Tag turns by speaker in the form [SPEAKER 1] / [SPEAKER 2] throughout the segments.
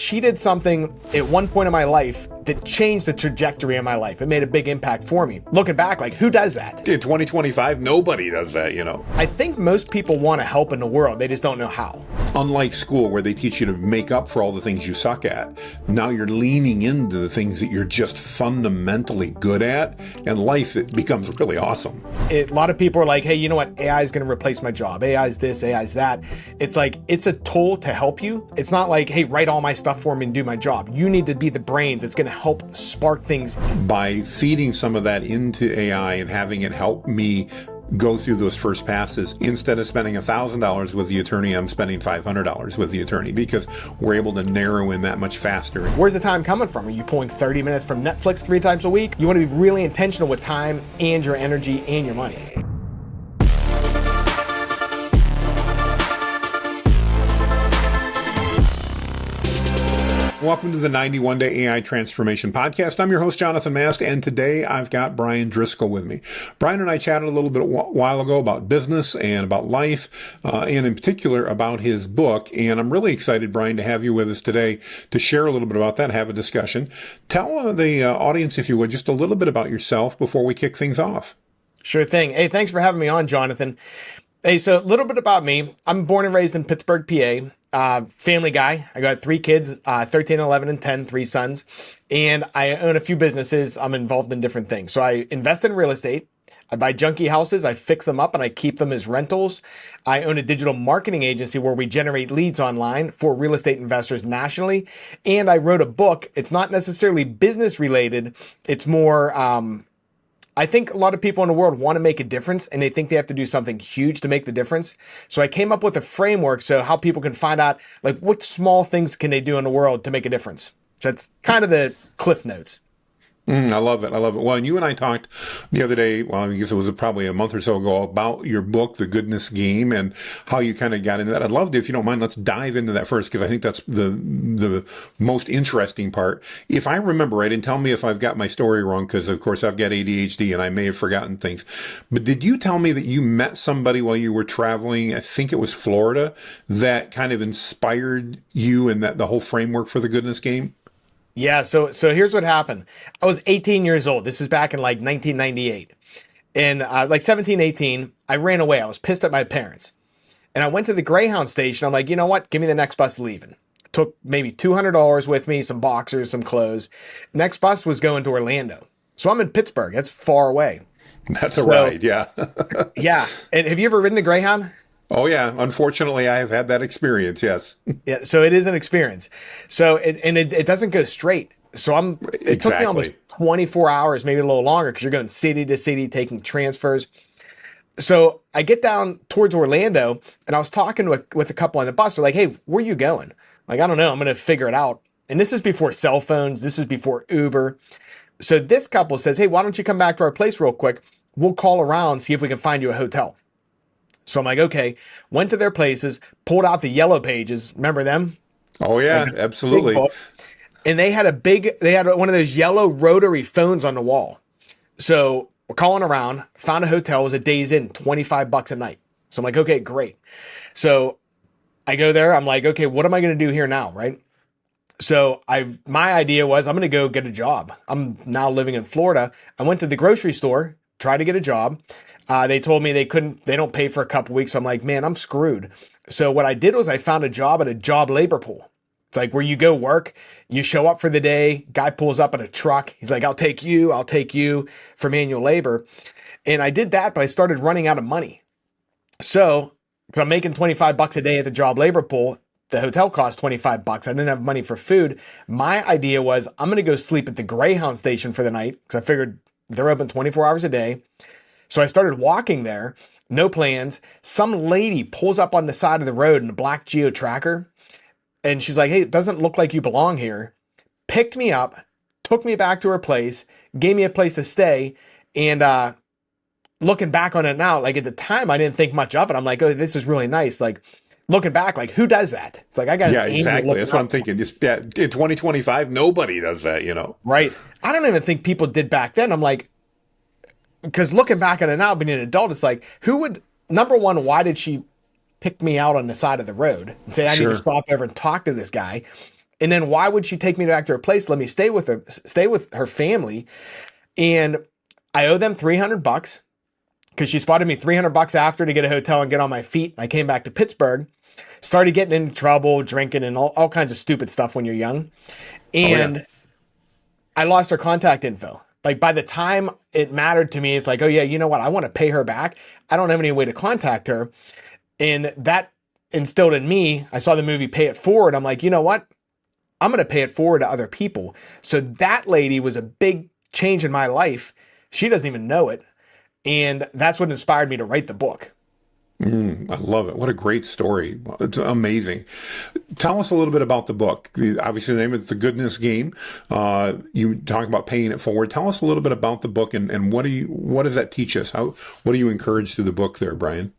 [SPEAKER 1] she did something at one point in my life that changed the trajectory of my life. It made a big impact for me. Looking back, like, who does that?
[SPEAKER 2] In 2025, nobody does that,
[SPEAKER 1] I think most people want to help in the world. They just don't know how.
[SPEAKER 2] Unlike school, where they teach you to make up for all the things you suck at, now you're leaning into the things that you're just fundamentally good at, and life, it becomes really awesome.
[SPEAKER 1] A lot of people are like, hey, you know what? AI is going to replace my job. AI is this, AI is that. It's like, it's a tool to help you. It's not like, hey, write all my stuff for me and do my job. You need to be the brains. It's going to help spark things.
[SPEAKER 2] By feeding some of that into AI and having it help me go through those first passes, instead of spending $1,000 with the attorney, I'm spending $500 with the attorney, because we're able to narrow in that much faster.
[SPEAKER 1] Where's the time coming from? Are you pulling 30 minutes from Netflix 3 times a week? You want to be really intentional with time and your energy and your money.
[SPEAKER 2] Welcome to the 91 Day AI Transformation Podcast. I'm your host, Jonathan Mast, and today I've got Bryan Driscoll with me. Bryan and I chatted a little bit a while ago about business and about life, and in particular about his book. And I'm really excited, Bryan, to have you with us today to share a little bit about that, have a discussion. Tell the audience, if you would, just a little bit about yourself before we kick things off.
[SPEAKER 1] Sure thing. Hey, thanks for having me on, Jonathan. Hey, so a little bit about me. I'm born and raised in Pittsburgh, PA. Family guy. I got 3 kids, 13, 11, and 10, 3 sons. And I own a few businesses. I'm involved in different things. So I invest in real estate. I buy junky houses. I fix them up and I keep them as rentals. I own a digital marketing agency where we generate leads online for real estate investors nationally. And I wrote a book. It's not necessarily business related. It's more, I think a lot of people in the world want to make a difference and they think they have to do something huge to make the difference. So I came up with a framework so how people can find out, like, what small things can they do in the world to make a difference. So that's kind of the cliff notes.
[SPEAKER 2] I love it. I love it. Well, and you and I talked the other day, well, I guess it was probably a month or so ago, about your book, The Goodness Game, and how you kind of got into that. I'd love to, if you don't mind, let's dive into that first, because I think that's the most interesting part. If I remember right, and tell me if I've got my story wrong, because of course I've got ADHD and I may have forgotten things. But did you tell me that you met somebody while you were traveling, I think it was Florida, that kind of inspired you and that the whole framework for The Goodness Game?
[SPEAKER 1] Yeah, so here's what happened. I was 18 years old. This was back in like 1998. And like 17, 18, I ran away. I was pissed at my parents. And I went to the Greyhound station. I'm like, you know what? Give me the next bus leaving. Took maybe $200 with me, some boxers, some clothes. Next bus was going to Orlando. So I'm in Pittsburgh. That's far away.
[SPEAKER 2] That's a ride, yeah.
[SPEAKER 1] Yeah. And have you ever ridden a Greyhound?
[SPEAKER 2] Oh, yeah. Unfortunately, I have had that experience, yes.
[SPEAKER 1] Yeah, so it is an experience. So it doesn't go straight. So it took me almost 24 hours, maybe a little longer, because you're going city to city, taking transfers. So I get down towards Orlando, and I was talking with a couple on the bus. They're like, hey, where are you going? Like, I don't know. I'm going to figure it out. And this is before cell phones. This is before Uber. So this couple says, hey, why don't you come back to our place real quick? We'll call around, see if we can find you a hotel. So I'm like, okay, went to their places, pulled out the yellow pages. Remember them?
[SPEAKER 2] Oh, yeah, like absolutely.
[SPEAKER 1] And they had one of those yellow rotary phones on the wall. So we're calling around, found a hotel, it was a Days Inn, $25 a night. So I'm like, okay, great. So I go there. I'm like, okay, what am I going to do here now? Right. So my idea was I'm going to go get a job. I'm now living in Florida. I went to the grocery store, tried to get a job. They told me they don't pay for a couple weeks. So I'm like, man, I'm screwed. So what I did was I found a job at a job labor pool. It's like where you go work, you show up for the day, guy pulls up in a truck. He's like, I'll take you for manual labor. And I did that, but I started running out of money. So, because I'm making $25 a day at the job labor pool, the hotel cost $25. I didn't have money for food. My idea was I'm going to go sleep at the Greyhound station for the night, because I figured they're open 24 hours a day. So I started walking there, no plans. Some lady pulls up on the side of the road in a black Geo Tracker. And she's like, hey, it doesn't look like you belong here. Picked me up, took me back to her place, gave me a place to stay. And looking back on it now, like at the time, I didn't think much of it. I'm like, oh, this is really nice. Like looking back, like who does that? It's like, I got
[SPEAKER 2] exactly. That's what I'm thinking. Just in 2025, nobody does that,
[SPEAKER 1] Right. I don't even think people did back then. I'm like, because looking back on it now, being an adult, it's like, number one, why did she pick me out on the side of the road and say, I need to stop over and talk to this guy? And then why would she take me back to her place? Let me stay with her family. And I owe them $300 because she spotted me $300 after to get a hotel and get on my feet. I came back to Pittsburgh, started getting into trouble, drinking and all kinds of stupid stuff when you're young. And I lost her contact info. Like by the time it mattered to me, it's like, oh yeah, you know what? I want to pay her back. I don't have any way to contact her. And that instilled in me, I saw the movie Pay It Forward. I'm like, you know what? I'm going to pay it forward to other people. So that lady was a big change in my life. She doesn't even know it. And that's what inspired me to write the book.
[SPEAKER 2] I love it. What a great story. It's amazing. Tell us a little bit about the book. Obviously, the name is The Goodness Game. You talk about paying it forward. Tell us a little bit about the book and what does that teach us? What do you encourage through the book there, Bryan?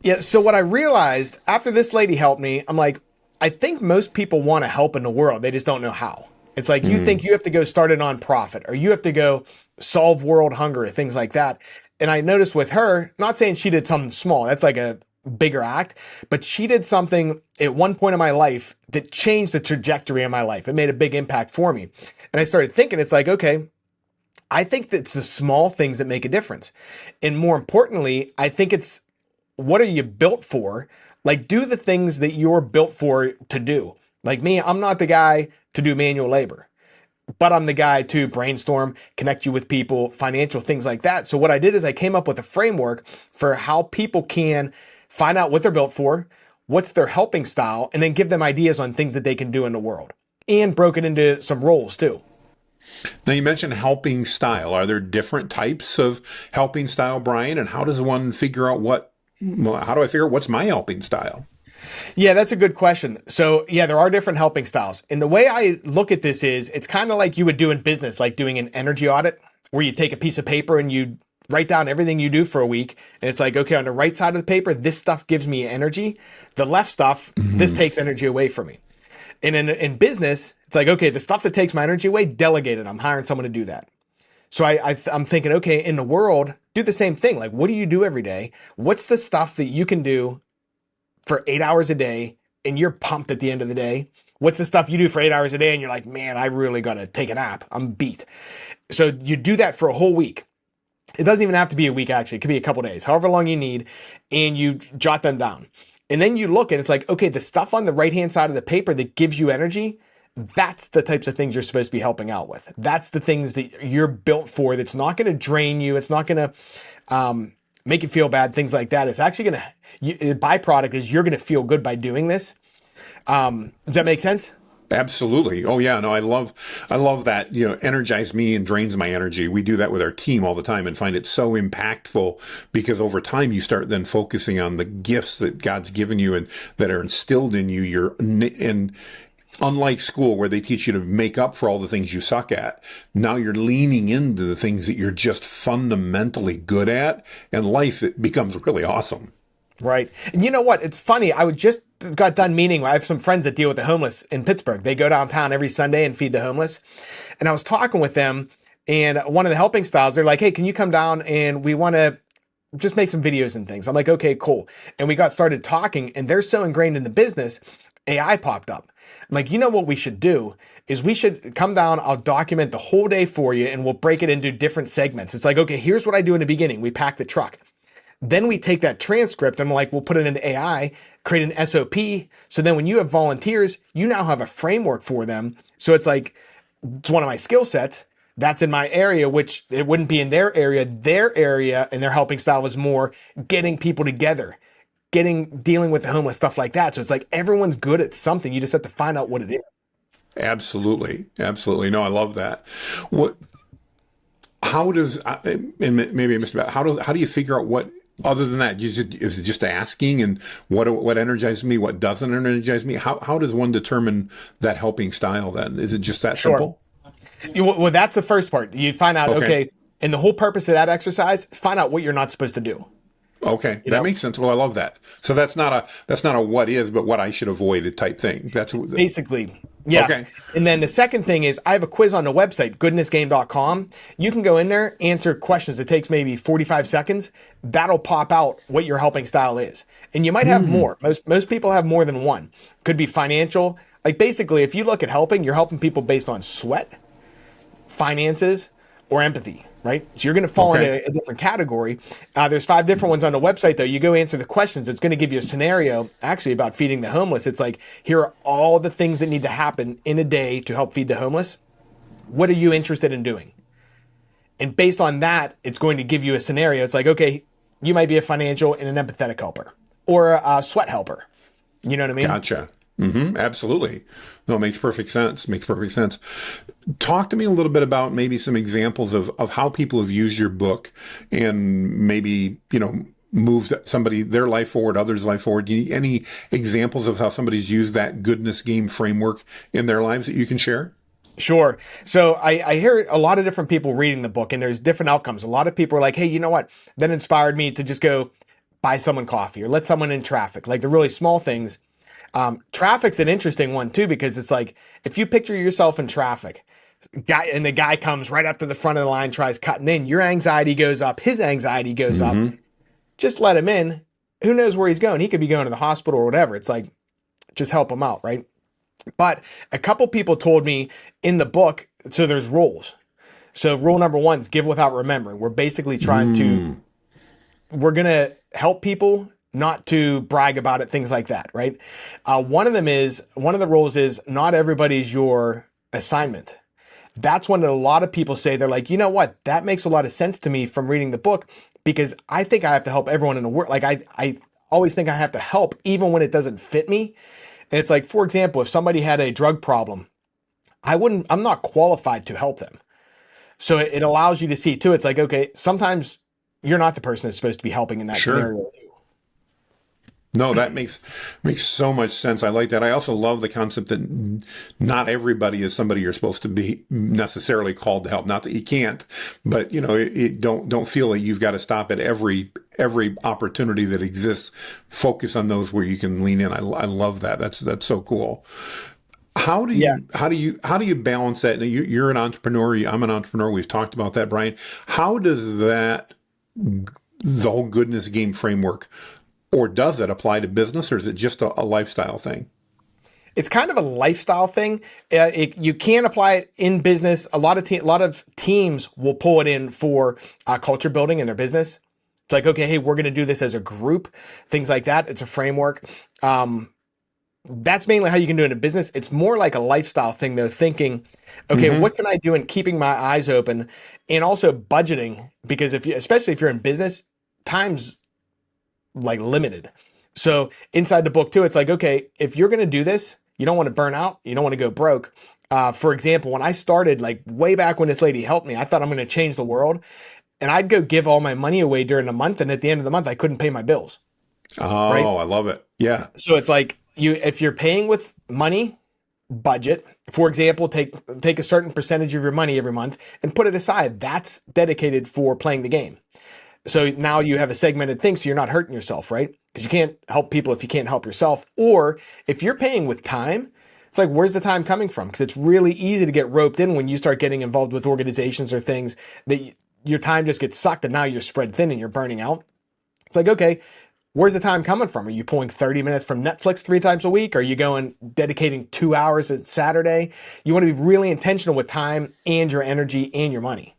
[SPEAKER 1] Yeah. So what I realized after this lady helped me, I'm like, I think most people want to help in the world. They just don't know how. It's like you think you have to go start a nonprofit or you have to go solve world hunger or things like that. And I noticed with her, not saying she did something small, that's like a bigger act, but she did something at one point in my life that changed the trajectory of my life. It made a big impact for me. And I started thinking, it's like, okay, I think that's the small things that make a difference. And more importantly, I think it's what are you built for? Like do the things that you're built for to do. Like me, I'm not the guy to do manual labor, but I'm the guy to brainstorm, connect you with people, financial things like that. So what I did is I came up with a framework for how people can find out what they're built for, what's their helping style, and then give them ideas on things that they can do in the world and broke it into some roles too.
[SPEAKER 2] Now you mentioned helping style. Are there different types of helping style, Bryan? And how does one figure out how do I figure out what's my helping style?
[SPEAKER 1] Yeah, that's a good question. So yeah, there are different helping styles. And the way I look at this is it's kind of like you would do in business, like doing an energy audit where you take a piece of paper and you write down everything you do for a week. And it's like, okay, on the right side of the paper, this stuff gives me energy. The left stuff, this takes energy away from me. And in business, it's like, okay, the stuff that takes my energy away, delegate it. I'm hiring someone to do that. So I'm thinking, okay, in the world, do the same thing. Like, what do you do every day? What's the stuff that you can do for 8 hours a day and you're pumped at the end of the day? What's the stuff you do for 8 hours a day and you're like, man, I really got to take a nap. I'm beat. So you do that for a whole week. It doesn't even have to be a week, actually. It could be a couple days, however long you need, and you jot them down. And then you look and it's like, okay, the stuff on the right-hand side of the paper that gives you energy, that's the types of things you're supposed to be helping out with. That's the things that you're built for. That's not going to drain you. It's not going to make you feel bad, things like that. It's actually going to, the byproduct is you're going to feel good by doing this. Does that make sense?
[SPEAKER 2] Absolutely. Oh yeah. No, I love that, energize me and drains my energy. We do that with our team all the time and find it so impactful because over time you start then focusing on the gifts that God's given you and that are instilled in you. And unlike school where they teach you to make up for all the things you suck at, now you're leaning into the things that you're just fundamentally good at, and life, it becomes really awesome.
[SPEAKER 1] Right. And you know what? It's funny. I just got done meeting. I have some friends that deal with the homeless in Pittsburgh. They go downtown every Sunday and feed the homeless. And I was talking with them, and one of the helping styles, they're like, hey, can you come down and we want to just make some videos and things. I'm like, okay, cool. And we got started talking, and they're so ingrained in the business, AI popped up. I'm like, you know what we should do is we should come down, I'll document the whole day for you, and we'll break it into different segments. It's like, okay, here's what I do in the beginning. We pack the truck. Then we take that transcript and we'll put it into AI, create an SOP. So then when you have volunteers, you now have a framework for them. So it's like, it's one of my skill sets. That's in my area, which it wouldn't be in their area. Their area and their helping style is more getting people together, dealing with the homeless, stuff like that. So it's like everyone's good at something. You just have to find out what it is.
[SPEAKER 2] Absolutely. Absolutely. No, I love that. How does, and maybe I missed about, how do you figure out what, other than that, is it just asking and what energizes me, what doesn't energize me? How does one determine that helping style then? Is it just that simple?
[SPEAKER 1] Well, that's the first part. You find out, okay, and the whole purpose of that exercise, find out what you're not supposed to do.
[SPEAKER 2] Okay, that makes sense. Well, I love that. So that's not a what is, but what I should avoid type thing. That's
[SPEAKER 1] basically, yeah. Okay. And then the second thing is I have a quiz on the website, goodnessgame.com. You can go in there, answer questions. It takes maybe 45 seconds. That'll pop out what your helping style is. And you might have more. Most people have more than one. Could be financial, Like basically, if you look at helping, you're helping people based on sweat, finances, or empathy, right? So you're going to fall
[SPEAKER 2] Okay.
[SPEAKER 1] into a different category. There's 5 different ones on the website, though. You go answer the questions. It's going to give you a scenario actually about feeding the homeless. It's like, here are all the things that need to happen in a day to help feed the homeless. What are you interested in doing? And based on that, it's going to give you a scenario. It's like, okay, you might be a financial and an empathetic helper or a sweat helper. You know what I mean?
[SPEAKER 2] Gotcha. Absolutely. No, it makes perfect sense. Makes perfect sense. Talk to me a little bit about maybe some examples of how people have used your book and maybe, moved somebody, their life forward, others' life forward. Any examples of how somebody's used that goodness game framework in their lives that you can share?
[SPEAKER 1] Sure. So I hear a lot of different people reading the book and there's different outcomes. A lot of people are like, hey, you know what? That inspired me to just go buy someone coffee or let someone in traffic, like the really small things. Traffic's an interesting one too, because it's like, if you picture yourself in traffic, the guy comes right up to the front of the line, tries cutting in, your anxiety goes up, his anxiety goes up. Just let him in. Who knows where he's going? He could be going to the hospital or whatever. It's like, just help him out, right? But a couple people told me in the book, so there's rules. So rule number 1 is give without remembering. We're basically we're going to help people, not to brag about it, things like that, right? One of the rules is not everybody's your assignment. That's when a lot of people say, they're like, you know what? That makes a lot of sense to me from reading the book, because I think I have to help everyone in the world. Like I always think I have to help even when it doesn't fit me. And it's like, for example, if somebody had a drug problem, I'm not qualified to help them. So it allows you to see too. It's like, okay, sometimes you're not the person that's supposed to be helping in that scenario.
[SPEAKER 2] No, that makes so much sense. I like that. I also love the concept that not everybody is somebody you're supposed to be necessarily called to help. Not that you can't, but don't feel that you've got to stop at every opportunity that exists. Focus on those where you can lean in. I love that. That's so cool. How do you balance that? Now, you're an entrepreneur. I'm an entrepreneur. We've talked about that, Bryan. How does the whole goodness game framework, or does it apply to business, or is it just a lifestyle thing?
[SPEAKER 1] It's kind of a lifestyle thing. You can apply it in business. A lot of teams will pull it in for culture building in their business. It's like, okay, hey, we're going to do this as a group, things like that. It's a framework. That's mainly how you can do it in business. It's more like a lifestyle thing, though, thinking, okay, what can I do in keeping my eyes open, and also budgeting, because especially if you're in business, time's like limited. So inside the book too, it's like, okay, if you're going to do this, you don't want to burn out. You don't want to go broke. For example, when I started, like way back when this lady helped me, I thought I'm going to change the world, and I'd go give all my money away during the month. And at the end of the month, I couldn't pay my bills.
[SPEAKER 2] Oh,
[SPEAKER 1] Right.
[SPEAKER 2] I love it. Yeah.
[SPEAKER 1] So it's like if you're paying with money, budget. For example, take a certain percentage of your money every month and put it aside. That's dedicated for playing the game. So now you have a segmented thing, so you're not hurting yourself, right? Because you can't help people if you can't help yourself. Or if you're paying with time, it's like, where's the time coming from? Because it's really easy to get roped in when you start getting involved with organizations or things that your time just gets sucked and now you're spread thin and you're burning out. It's like, okay, where's the time coming from? Are you pulling 30 minutes from Netflix 3 times a week? Are you dedicating 2 hours at Saturday? You want to be really intentional with time and your energy and your money.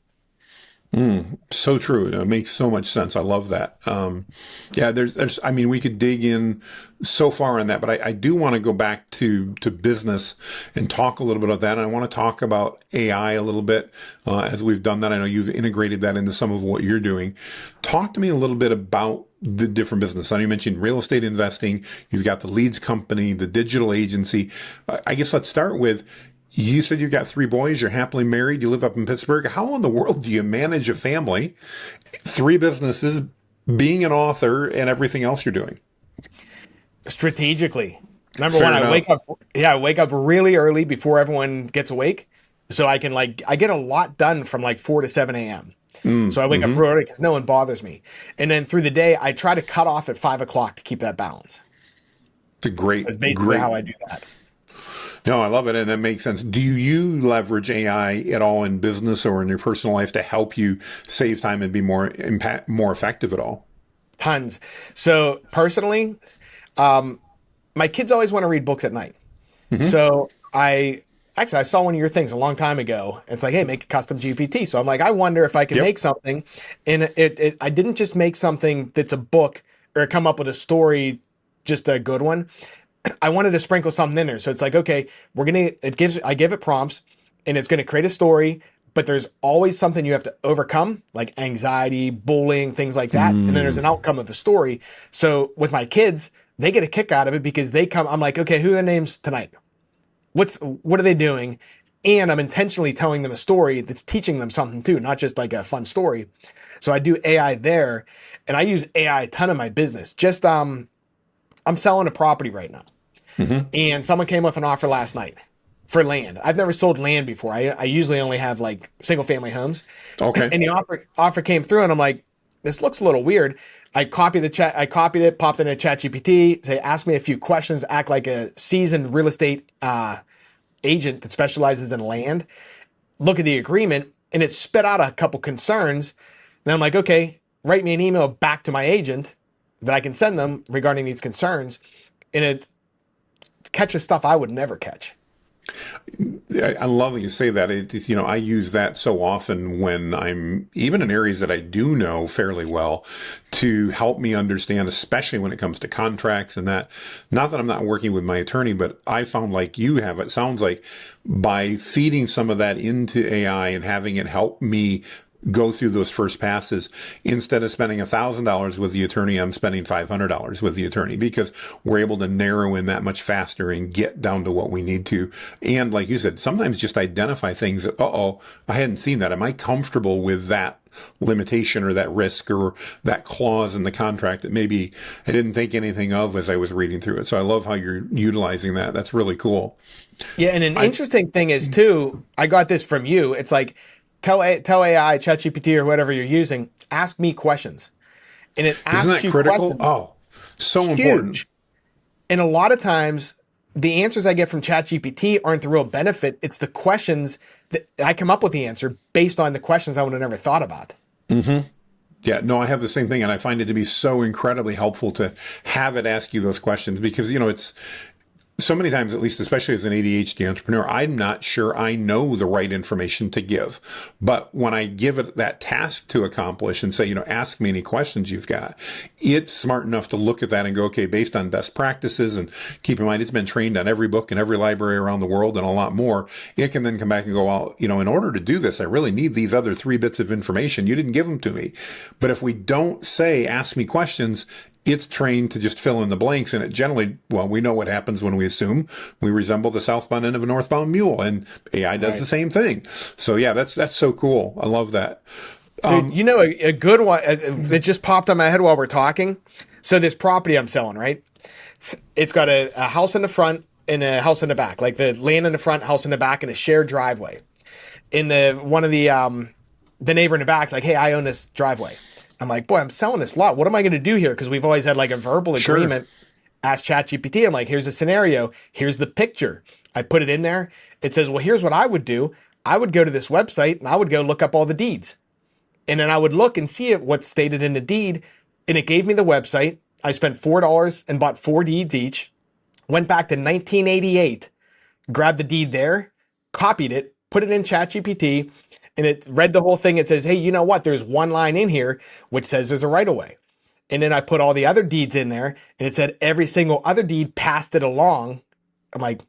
[SPEAKER 2] So true. It makes so much sense. I love that. I mean, we could dig in so far on that, but I do want to go back to business and talk a little bit about that. And I want to talk about AI a little bit, as we've done that. I know you've integrated that into some of what you're doing. Talk to me a little bit about the different business. I know you mentioned real estate investing. You've got the leads company, the digital agency. I guess let's start with, you said you've got 3 boys, you're happily married, you live up in Pittsburgh. How in the world do you manage a family, 3 businesses, being an author, and everything else you're doing?
[SPEAKER 1] Strategically. Number
[SPEAKER 2] Fair
[SPEAKER 1] one,
[SPEAKER 2] enough.
[SPEAKER 1] I wake up really early before everyone gets awake. So I get a lot done from like 4 to 7 a.m. So I wake up real early because no one bothers me. And then through the day, I try to cut off at 5 o'clock to keep that balance.
[SPEAKER 2] It's a
[SPEAKER 1] That's basically how I do that.
[SPEAKER 2] No, I love it. And that makes sense. Do you leverage AI at all in business or in your personal life to help you save time and be more effective at all?
[SPEAKER 1] Tons. So personally, my kids always want to read books at night. So I saw one of your things a long time ago. It's like, hey, make a custom GPT. So I'm like, I wonder if I can
[SPEAKER 2] Yep.
[SPEAKER 1] make something. And I didn't just make something that's a book or come up with a story, just a good one. I wanted to sprinkle something in there. So it's like, okay, I give it prompts and it's going to create a story, but there's always something you have to overcome, like anxiety, bullying, things like that. And then there's an outcome of the story. So with my kids, they get a kick out of it because I'm like, okay, who are their names tonight? What are they doing? And I'm intentionally telling them a story that's teaching them something too, not just like a fun story. So I do AI there, and I use AI a ton in my business. I'm selling a property right now, and someone came with an offer last night for land. I've never sold land before. I usually only have like single family homes,
[SPEAKER 2] Okay.
[SPEAKER 1] and the offer came through, and I'm like, this looks a little weird. I copied it, popped it in a ChatGPT, say, ask me a few questions, act like a seasoned real estate agent that specializes in land. Look at the agreement, and it spit out a couple concerns. And I'm like, okay, write me an email back to my agent that I can send them regarding these concerns, and it catches stuff I would never catch.
[SPEAKER 2] I love that you say that. It's, I use that so often when I'm even in areas that I do know fairly well to help me understand, especially when it comes to contracts and that. Not that I'm not working with my attorney, but I found like you have, it sounds like by feeding some of that into AI and having it help me go through those first passes, instead of spending $1,000 with the attorney, I'm spending $500 with the attorney because we're able to narrow in that much faster and get down to what we need to. And like you said, sometimes just identify things that, I hadn't seen that. Am I comfortable with that limitation or that risk or that clause in the contract that maybe I didn't think anything of as I was reading through it? So I love how you're utilizing that. That's really cool.
[SPEAKER 1] Yeah, and an interesting thing is too, I got this from you. It's like, tell AI, ChatGPT, or whatever you're using, ask me questions. And it
[SPEAKER 2] Isn't
[SPEAKER 1] asks
[SPEAKER 2] that
[SPEAKER 1] you
[SPEAKER 2] critical?
[SPEAKER 1] questions.
[SPEAKER 2] Oh, so important.
[SPEAKER 1] Huge. And a lot of times, the answers I get from ChatGPT aren't the real benefit. It's the questions that I come up with the answer based on the questions I would have never thought about.
[SPEAKER 2] Yeah, no, I have the same thing. And I find it to be so incredibly helpful to have it ask you those questions because, it's so many times, at least, especially as an ADHD entrepreneur, I'm not sure I know the right information to give. But when I give it that task to accomplish and say, ask me any questions you've got, it's smart enough to look at that and go, okay, based on best practices, and keep in mind, it's been trained on every book in every library around the world and a lot more. It can then come back and go, well, in order to do this, I really need these other 3 bits of information. You didn't give them to me. But if we don't say, ask me questions, it's trained to just fill in the blanks, and it generally, we know what happens when we assume we resemble the southbound end of a northbound mule, and AI does the same thing. So yeah, that's so cool. I love that.
[SPEAKER 1] Dude, a good one that just popped on my head while we're talking. So this property I'm selling, right? It's got a house in the front and a house in the back, like the land in the front, house in the back, and a shared driveway. In the neighbor in the back's like, hey, I own this driveway. I'm like, boy, I'm selling this lot. What am I going to do here? Because we've always had like a verbal agreement. Ask ChatGPT. I'm like, here's a scenario. Here's the picture. I put it in there. It says, well, here's what I would do. I would go to this website and I would go look up all the deeds. And then I would look and see what's stated in the deed. And it gave me the website. I spent $4 and bought 4 deeds each. Went back to 1988, grabbed the deed there, copied it, put it in ChatGPT, and it read the whole thing. It says, hey, you know what? There's one line in here which says there's a right of way. And then I put all the other deeds in there, and it said every single other deed passed it along. I'm like,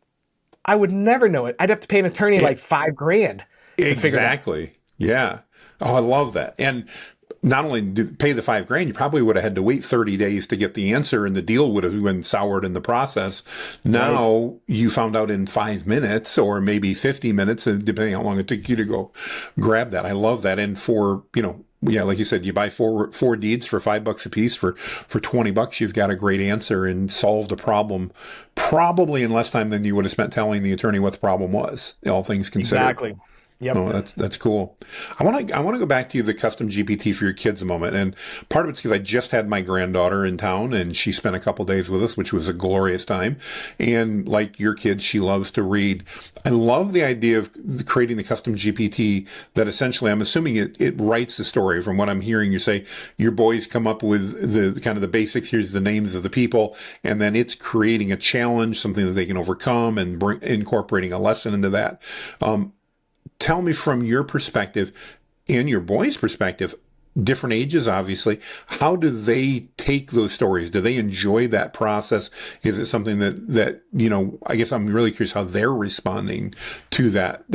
[SPEAKER 1] I would never know it. I'd have to pay an attorney like $5,000 to figure it out.
[SPEAKER 2] Exactly. Yeah. Oh, I love that. And not only pay the $5,000, you probably would have had to wait 30 days to get the answer, and the deal would have been soured in the process. Now you found out in 5 minutes or maybe 50 minutes, depending on how long it took you to go grab that. I love that. And for, yeah, like you said, you buy four deeds for $5 a piece for $20. You've got a great answer and solved a problem probably in less time than you would have spent telling the attorney what the problem was, all things considered.
[SPEAKER 1] Exactly. Yep.
[SPEAKER 2] Oh, that's cool. I want to go back to the custom GPT for your kids a moment, and part of it's because I just had my granddaughter in town, and she spent a couple days with us, which was a glorious time. And like your kids, she loves to read. I love the idea of creating the custom GPT that essentially, I'm assuming it writes the story. From what I'm hearing you say, your boys come up with the kind of the basics. Here's the names of the people, and then it's creating a challenge, something that they can overcome, and incorporating a lesson into that. Tell me from your perspective and your boys' perspective, different ages, obviously, how do they take those stories? Do they enjoy that process? Is it something that, I guess I'm really curious how they're responding to that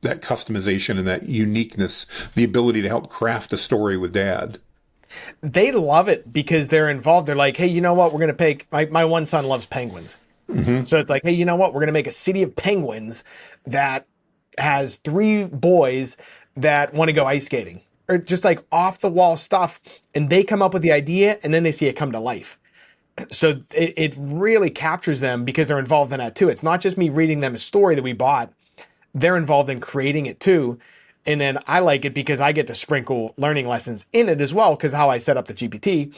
[SPEAKER 2] customization and that uniqueness, the ability to help craft a story with dad.
[SPEAKER 1] They love it because they're involved. They're like, hey, you know what? We're going to pick, my one son loves penguins.
[SPEAKER 2] Mm-hmm.
[SPEAKER 1] So it's like, hey, you know what? We're going to make a city of penguins that has 3 boys that want to go ice skating, or just like off the wall stuff. And they come up with the idea and then they see it come to life. So it really captures them because they're involved in that too. It's not just me reading them a story that we bought. They're involved in creating it too. And then I like it because I get to sprinkle learning lessons in it as well, because how I set up the GPT.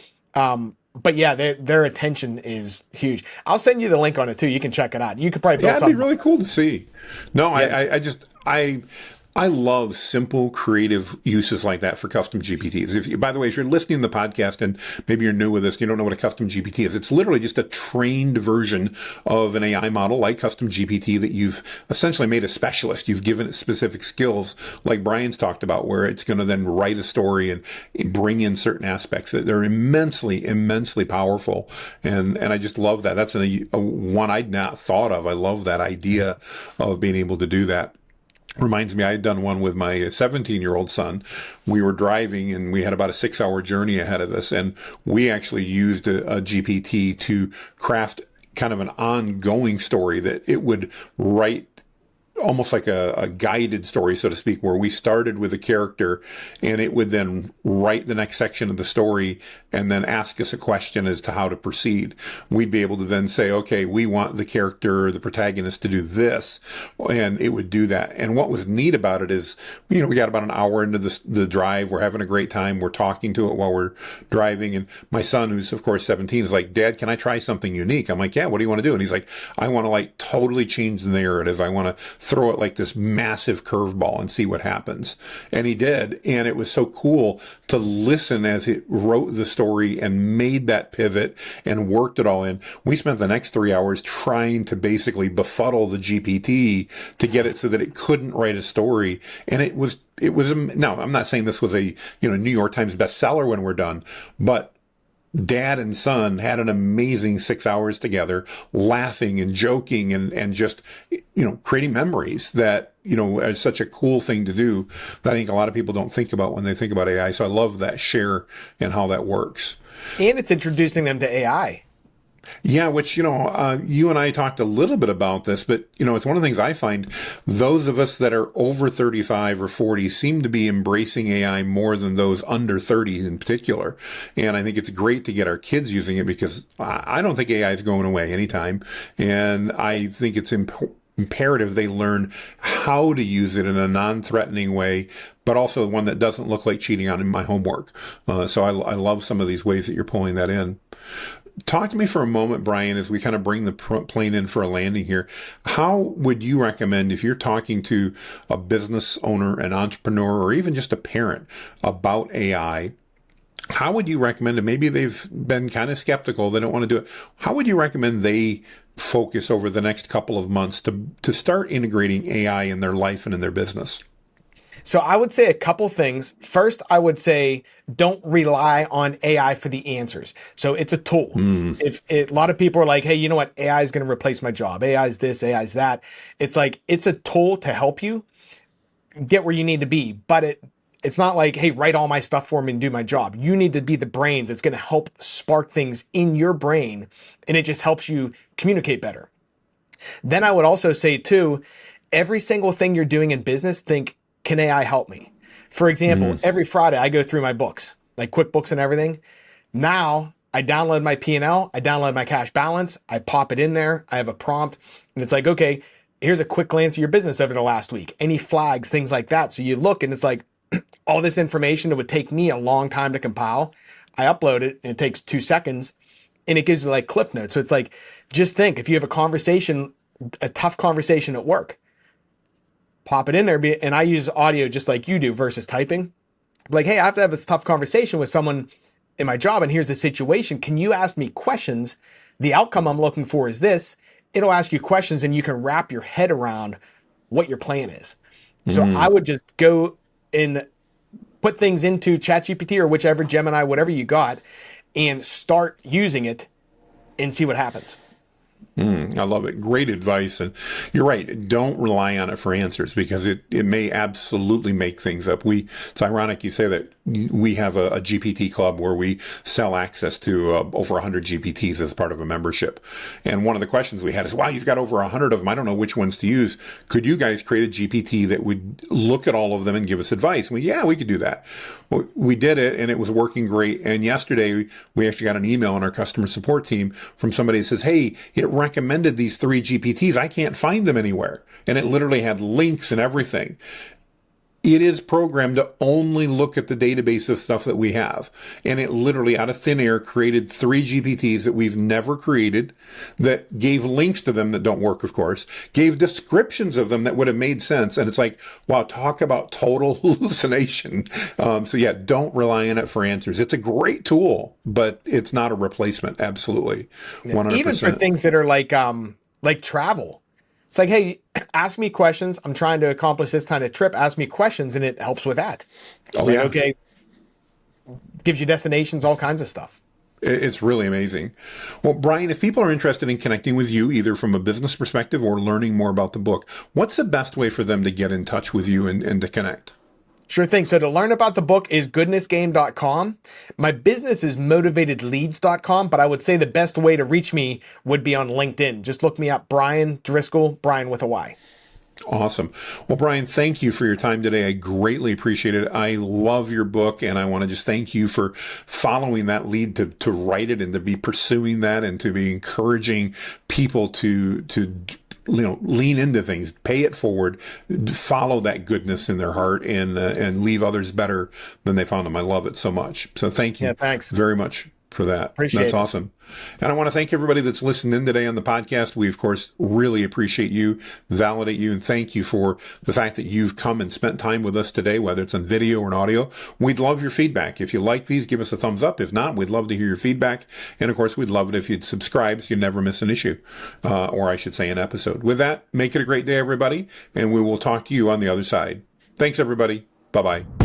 [SPEAKER 1] But yeah, their attention is huge. I'll send you the link on it too. You can check it out. You could probably build
[SPEAKER 2] Yeah, it'd be
[SPEAKER 1] something.
[SPEAKER 2] really cool to see. No,
[SPEAKER 1] Yeah.
[SPEAKER 2] I love simple, creative uses like that for custom GPTs. By the way, if you're listening to the podcast and maybe you're new with this, you don't know what a custom GPT is. It's literally just a trained version of an AI model like custom GPT that you've essentially made a specialist. You've given it specific skills like Brian's talked about, where it's going to then write a story and bring in certain aspects that they're immensely, immensely powerful. And I just love that. That's a one I'd not thought of. I love that idea of being able to do that. Reminds me, I had done one with my 17-year-old son. We were driving and we had about a 6-hour journey ahead of us. And we actually used a GPT to craft kind of an ongoing story that it would write almost like a guided story, so to speak, where we started with a character and it would then write the next section of the story and then ask us a question as to how to proceed. We'd be able to then say, okay, we want the character, the protagonist to do this, and it would do that. And what was neat about it is, we got about an hour into the drive. We're having a great time. We're talking to it while we're driving. And my son, who's of course 17, is like, Dad, can I try something unique? I'm like, yeah, what do you want to do? And he's like, I want to like totally change the narrative. I want to throw it like this massive curveball and see what happens. And he did. And it was so cool to listen as it wrote the story and made that pivot and worked it all in. We spent the next 3 hours trying to basically befuddle the GPT to get it so that it couldn't write a story. And it was, no, I'm not saying this was a, New York Times bestseller when we're done, but dad and son had an amazing 6 hours together, laughing and joking and just, creating memories that, is such a cool thing to do that I think a lot of people don't think about when they think about AI. So I love that share and how that works.
[SPEAKER 1] And it's introducing them to AI.
[SPEAKER 2] Yeah, which, you and I talked a little bit about this, but, it's one of the things I find those of us that are over 35 or 40 seem to be embracing AI more than those under 30 in particular. And I think it's great to get our kids using it because I don't think AI is going away anytime. And I think it's imperative they learn how to use it in a non-threatening way, but also one that doesn't look like cheating on my homework. So I love some of these ways that you're pulling that in. Talk to me for a moment, Brian, as we kind of bring the plane in for a landing here. How would you recommend, if you're talking to a business owner, an entrepreneur, or even just a parent about AI, how would you recommend, and maybe they've been kind of skeptical, they don't want to do it, how would you recommend they focus over the next couple of months to start integrating AI in their life and in their business?
[SPEAKER 1] So I would say a couple things. First, I would say don't rely on AI for the answers. So it's a tool. A lot of people are like, hey, you know what? AI is going to replace my job. AI is this, AI is that. It's like, it's a tool to help you get where you need to be. But it's not like, hey, write all my stuff for me and do my job. You need to be the brains. It's going to help spark things in your brain. And it just helps you communicate better. Then I would also say too, every single thing you're doing in business, think, can AI help me? For example, every Friday I go through my books, like QuickBooks and everything. Now I download my P&L, I download my cash balance, I pop it in there, I have a prompt, and it's like, okay, here's a quick glance of your business over the last week. Any flags, things like that. So you look and it's like all this information that would take me a long time to compile. I upload it and it takes 2 seconds and it gives you like cliff notes. So it's like, just think if you have a conversation, a tough conversation at work, pop it in there. And I use audio just like you do versus typing. Like, hey, I have to have this tough conversation with someone in my job and here's the situation. Can you ask me questions? The outcome I'm looking for is this. It'll ask you questions and you can wrap your head around what your plan is. So I would just go and put things into ChatGPT or whichever Gemini, whatever you got, and start using it and see what happens.
[SPEAKER 2] I love it. Great advice. And you're right. Don't rely on it for answers because it may absolutely make things up. It's ironic you say that. We have a GPT club where we sell access to over 100 GPTs as part of a membership. And one of the questions we had is, wow, you've got over 100 of them. I don't know which ones to use. Could you guys create a GPT that would look at all of them and give us advice? And we could do that. Well, we did it and it was working great. And yesterday we actually got an email on our customer support team from somebody that says, hey, it recommended these 3 GPTs. I can't find them anywhere. And it literally had links and everything. It is programmed to only look at the database of stuff that we have. And it literally, out of thin air, created 3 GPTs that we've never created, that gave links to them that don't work, of course, gave descriptions of them that would have made sense. And it's like, wow, talk about total hallucination. So yeah, don't rely on it for answers. It's a great tool, but it's not a replacement. Absolutely. 100%.
[SPEAKER 1] Even for things that are like travel. It's like, hey, ask me questions. I'm trying to accomplish this kind of trip. Ask me questions, and it helps with that. It's like, okay, gives you destinations, all kinds of stuff.
[SPEAKER 2] It's really amazing. Well, Bryan, if people are interested in connecting with you, either from a business perspective or learning more about the book, what's the best way for them to get in touch with you and to connect?
[SPEAKER 1] Sure thing. So to learn about the book is goodnessgame.com. My business is motivatedleads.com, but I would say the best way to reach me would be on LinkedIn. Just look me up, Bryan Driscoll, Bryan with a Y.
[SPEAKER 2] Awesome. Well, Bryan, thank you for your time today. I greatly appreciate it. I love your book, and I want to just thank you for following that lead to write it and to be pursuing that and to be encouraging people to lean into things, pay it forward, follow that goodness in their heart, and leave others better than they found them. I love it so much. So thank you
[SPEAKER 1] thanks
[SPEAKER 2] very much for that.
[SPEAKER 1] Appreciate
[SPEAKER 2] That's
[SPEAKER 1] it.
[SPEAKER 2] Awesome. And I want to thank everybody that's listened in today on the podcast. We, of course, really appreciate you, validate you, and thank you for the fact that you've come and spent time with us today, whether it's on video or in audio. We'd love your feedback. If you like these, give us a thumbs up. If not, we'd love to hear your feedback. And of course, we'd love it if you'd subscribe so you never miss an issue, or I should say an episode. With that, make it a great day, everybody, and we will talk to you on the other side. Thanks, everybody. Bye-bye.